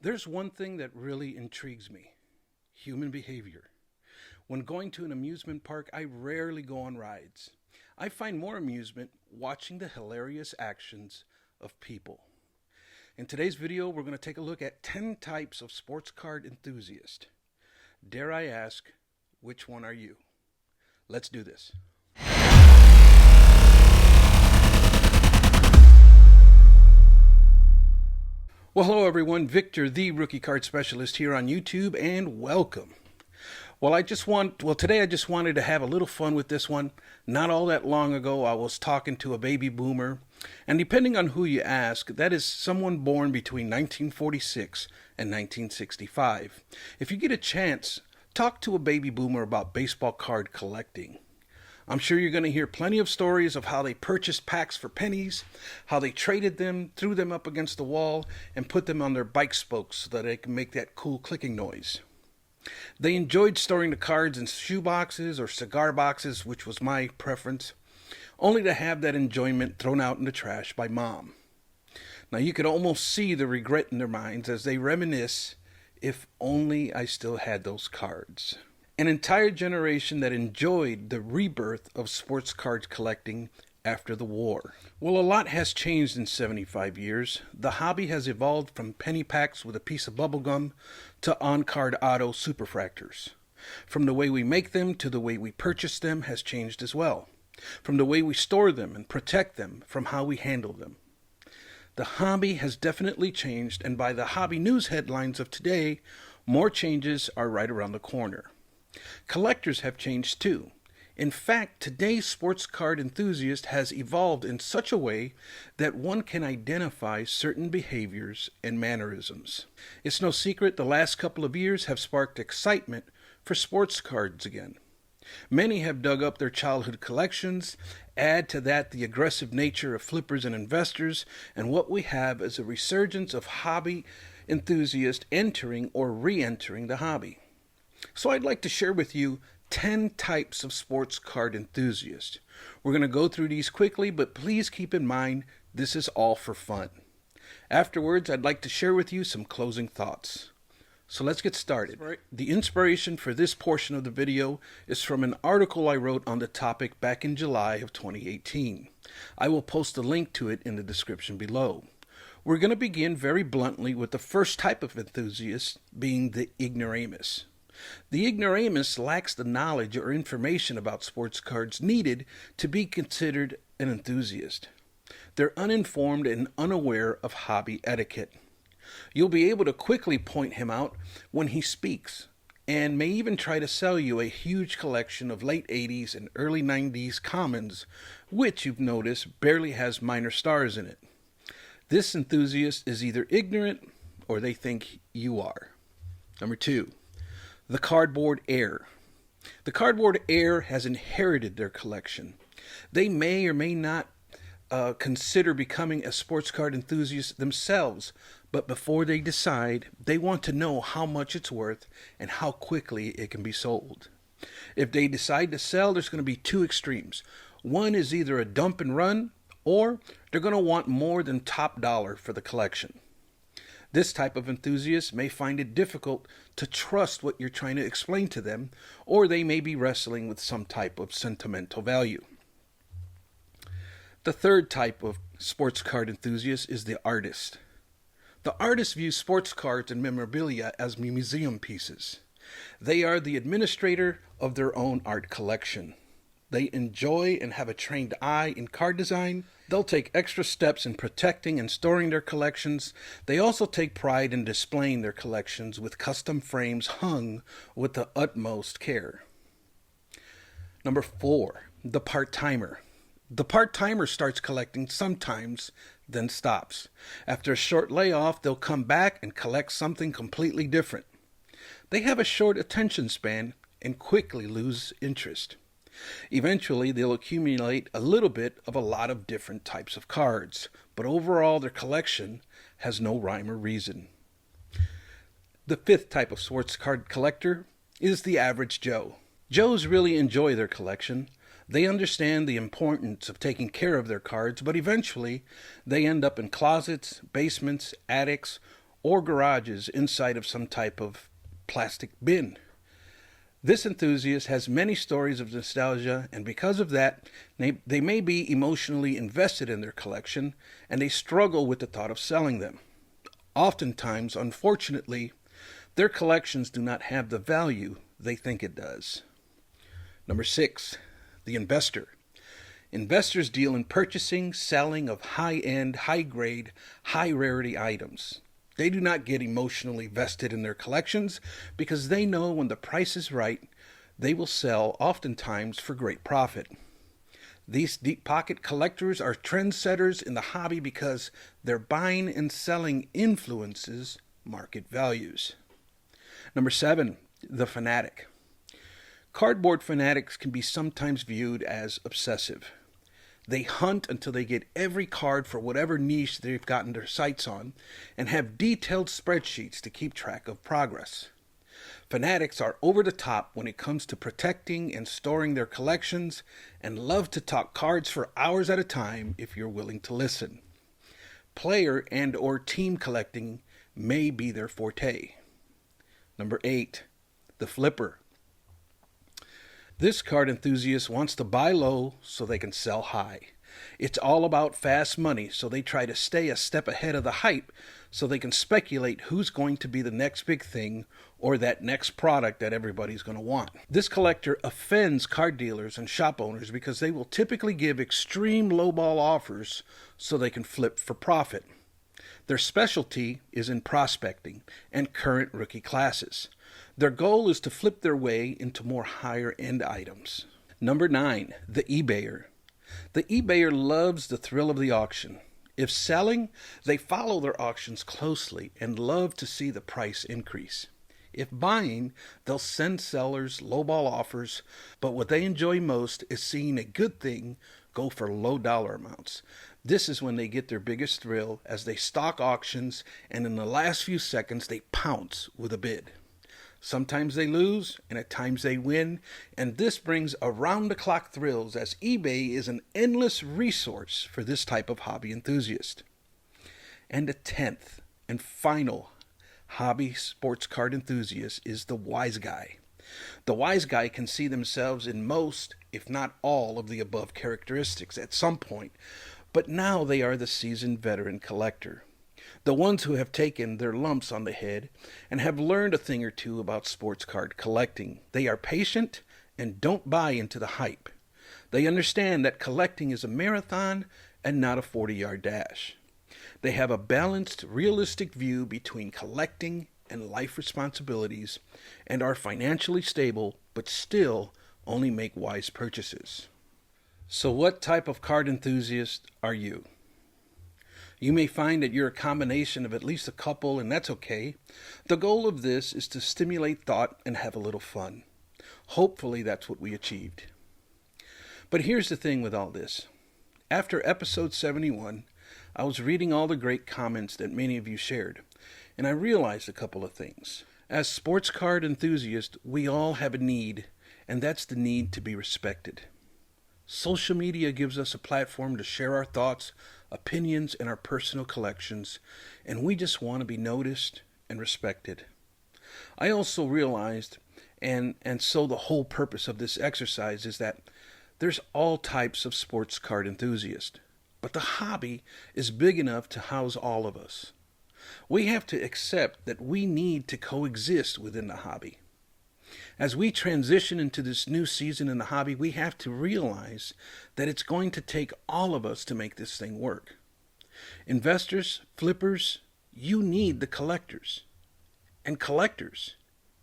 There's one thing that really intrigues me: human behavior. When going to an amusement park, I rarely go on rides. I find more amusement watching the hilarious actions of people. In today's video, we're going to take a look at 10 types of sports card enthusiast. Dare I ask, which one are you? Let's do this. Well, hello everyone, Victor, the Rookie Card Specialist here on YouTube, and welcome. Today I just wanted to have a little fun with this one. Not all that long ago, I was talking to a baby boomer, and depending on who you ask, that is someone born between 1946 and 1965. If you get a chance, talk to a baby boomer about baseball card collecting. I'm sure you're going to hear plenty of stories of how they purchased packs for pennies, how they traded them, threw them up against the wall, and put them on their bike spokes so that they can make that cool clicking noise. They enjoyed storing the cards in shoe boxes or cigar boxes, which was my preference, only to have that enjoyment thrown out in the trash by Mom. Now you could almost see the regret in their minds as they reminisce, if only I still had those cards. An entire generation that enjoyed the rebirth of sports card collecting after the war. Well, a lot has changed in 75 years. The hobby has evolved from penny packs with a piece of bubble gum to on-card auto superfractors. From the way we make them to the way we purchase them has changed as well. From the way we store them and protect them from how we handle them. The hobby has definitely changed, and by the hobby news headlines of today, more changes are right around the corner. Collectors have changed too. In fact, today's sports card enthusiast has evolved in such a way that one can identify certain behaviors and mannerisms. It's no secret the last couple of years have sparked excitement for sports cards again. Many have dug up their childhood collections. Add to that the aggressive nature of flippers and investors, and what we have is a resurgence of hobby enthusiasts entering or re-entering the hobby. So I'd like to share with you 10 types of sports card enthusiasts. We're going to go through these quickly, but please keep in mind this is all for fun. Afterwards, I'd like to share with you some closing thoughts. So let's get started. The inspiration for this portion of the video is from an article I wrote on the topic back in July of 2018. I will post a link to it in the description below. We're going to begin very bluntly with the first type of enthusiast, being the ignoramus. The ignoramus lacks the knowledge or information about sports cards needed to be considered an enthusiast. They're uninformed and unaware of hobby etiquette. You'll be able to quickly point him out when he speaks, and may even try to sell you a huge collection of late 80s and early 90s commons, which you've noticed barely has minor stars in it. This enthusiast is either ignorant or they think you are. Number 2. The cardboard heir. The cardboard heir has inherited their collection. They may or may not consider becoming a sports card enthusiast themselves, but before they decide, they want to know how much it's worth and how quickly it can be sold. If they decide to sell, there's going to be two extremes. One is either a dump and run, or they're going to want more than top dollar for the collection. This type of enthusiast may find it difficult to trust what you're trying to explain to them, or they may be wrestling with some type of sentimental value. The third type of sports card enthusiast is the artist. The artist views sports cards and memorabilia as museum pieces. They are the administrator of their own art collection. They enjoy and have a trained eye in card design. They'll take extra steps in protecting and storing their collections. They also take pride in displaying their collections with custom frames hung with the utmost care. Number 4, the part-timer. The part-timer starts collecting sometimes, then stops. After a short layoff, they'll come back and collect something completely different. They have a short attention span and quickly lose interest. Eventually, they'll accumulate a little bit of a lot of different types of cards, but overall their collection has no rhyme or reason. The fifth type of sports card collector is the average Joe. Joes really enjoy their collection. They understand the importance of taking care of their cards, but eventually they end up in closets, basements, attics, or garages inside of some type of plastic bin. This enthusiast has many stories of nostalgia, and because of that, they may be emotionally invested in their collection, and they struggle with the thought of selling them. Oftentimes, unfortunately, their collections do not have the value they think it does. Number 6, the investor. Investors deal in purchasing, selling of high-end, high-grade, high-rarity items. They do not get emotionally vested in their collections because they know when the price is right, they will sell, oftentimes for great profit. These deep-pocket collectors are trendsetters in the hobby because their buying and selling influences market values. Number 7, the fanatic. Cardboard fanatics can be sometimes viewed as obsessive. They hunt until they get every card for whatever niche they've gotten their sights on and have detailed spreadsheets to keep track of progress. Fanatics are over the top when it comes to protecting and storing their collections and love to talk cards for hours at a time if you're willing to listen. Player and or team collecting may be their forte. Number 8, the flipper. This card enthusiast wants to buy low so they can sell high. It's all about fast money, so they try to stay a step ahead of the hype so they can speculate who's going to be the next big thing or that next product that everybody's going to want. This collector offends card dealers and shop owners because they will typically give extreme lowball offers so they can flip for profit. Their specialty is in prospecting and current rookie classes. Their goal is to flip their way into more higher-end items. Number 9, the eBayer. The eBayer loves the thrill of the auction. If selling, they follow their auctions closely and love to see the price increase. If buying, they'll send sellers lowball offers, but what they enjoy most is seeing a good thing go for low dollar amounts. This is when they get their biggest thrill as they stalk auctions and in the last few seconds they pounce with a bid. Sometimes they lose, and at times they win, and this brings around-the-clock thrills as eBay is an endless resource for this type of hobby enthusiast. And the 10th and final hobby sports card enthusiast is the wise guy. The wise guy can see themselves in most, if not all, of the above characteristics at some point, but now they are the seasoned veteran collector. The ones who have taken their lumps on the head and have learned a thing or two about sports card collecting. They are patient and don't buy into the hype. They understand that collecting is a marathon and not a 40-yard dash. They have a balanced, realistic view between collecting and life responsibilities and are financially stable but still only make wise purchases. So what type of card enthusiast are you? You may find that you're a combination of at least a couple, and that's okay. The goal of this is to stimulate thought and have a little fun. Hopefully that's what we achieved. But here's the thing with all this. After episode 71, I was reading all the great comments that many of you shared, and I realized a couple of things. As sports card enthusiasts, we all have a need, and that's the need to be respected. Social media gives us a platform to share our thoughts, opinions, and our personal collections, and we just want to be noticed and respected. I also realized, and so the whole purpose of this exercise is that there's all types of sports card enthusiasts, but the hobby is big enough to house all of us. We have to accept that we need to coexist within the hobby. As we transition into this new season in the hobby, we have to realize that it's going to take all of us to make this thing work. Investors, flippers, you need the collectors. And collectors,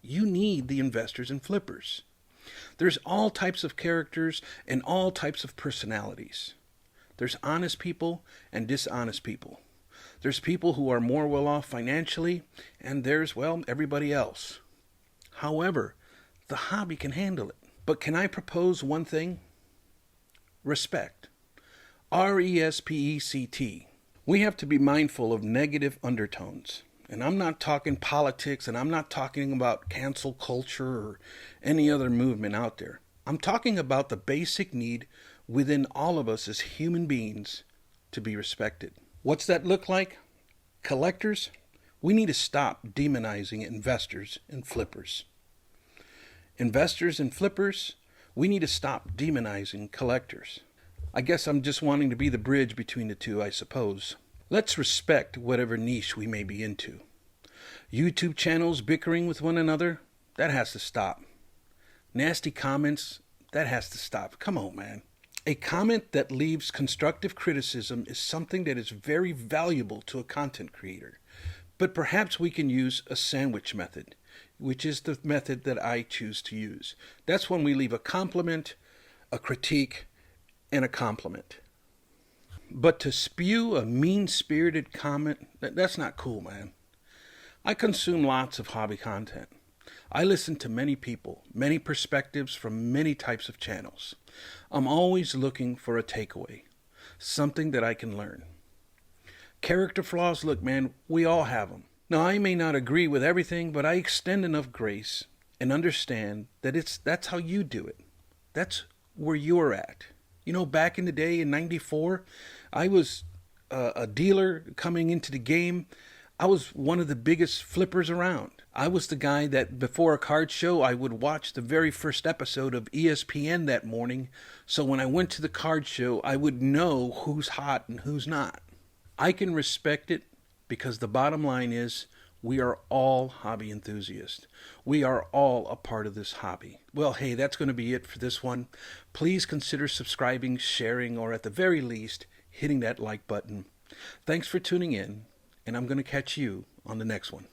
you need the investors and flippers. There's all types of characters and all types of personalities. There's honest people and dishonest people. There's people who are more well off financially, and there's, well, everybody else. However, the hobby can handle it. But can I propose one thing? Respect. RESPECT. We have to be mindful of negative undertones. And I'm not talking politics, and I'm not talking about cancel culture or any other movement out there. I'm talking about the basic need within all of us as human beings to be respected. What's that look like? Collectors, We need to stop demonizing investors and flippers. Investors and flippers, we need to stop demonizing collectors. I guess I'm just wanting to be the bridge between the two, I suppose. Let's respect whatever niche we may be into. YouTube channels bickering with one another, that has to stop. Nasty comments, that has to stop. Come on, man. A comment that leaves constructive criticism is something that is very valuable to a content creator. But perhaps we can use a sandwich method, which is the method that I choose to use. That's when we leave a compliment, a critique, and a compliment. But to spew a mean-spirited comment, that's not cool, man. I consume lots of hobby content. I listen to many people, many perspectives from many types of channels. I'm always looking for a takeaway, something that I can learn. Character flaws, look, man, we all have them. Now, I may not agree with everything, but I extend enough grace and understand that that's how you do it. That's where you're at. You know, back in the day in '94, I was a dealer coming into the game. I was one of the biggest flippers around. I was the guy that before a card show, I would watch the very first episode of ESPN that morning. So when I went to the card show, I would know who's hot and who's not. I can respect it because the bottom line is we are all hobby enthusiasts. We are all a part of this hobby. Well, hey, that's going to be it for this one. Please consider subscribing, sharing, or at the very least, hitting that like button. Thanks for tuning in, and I'm going to catch you on the next one.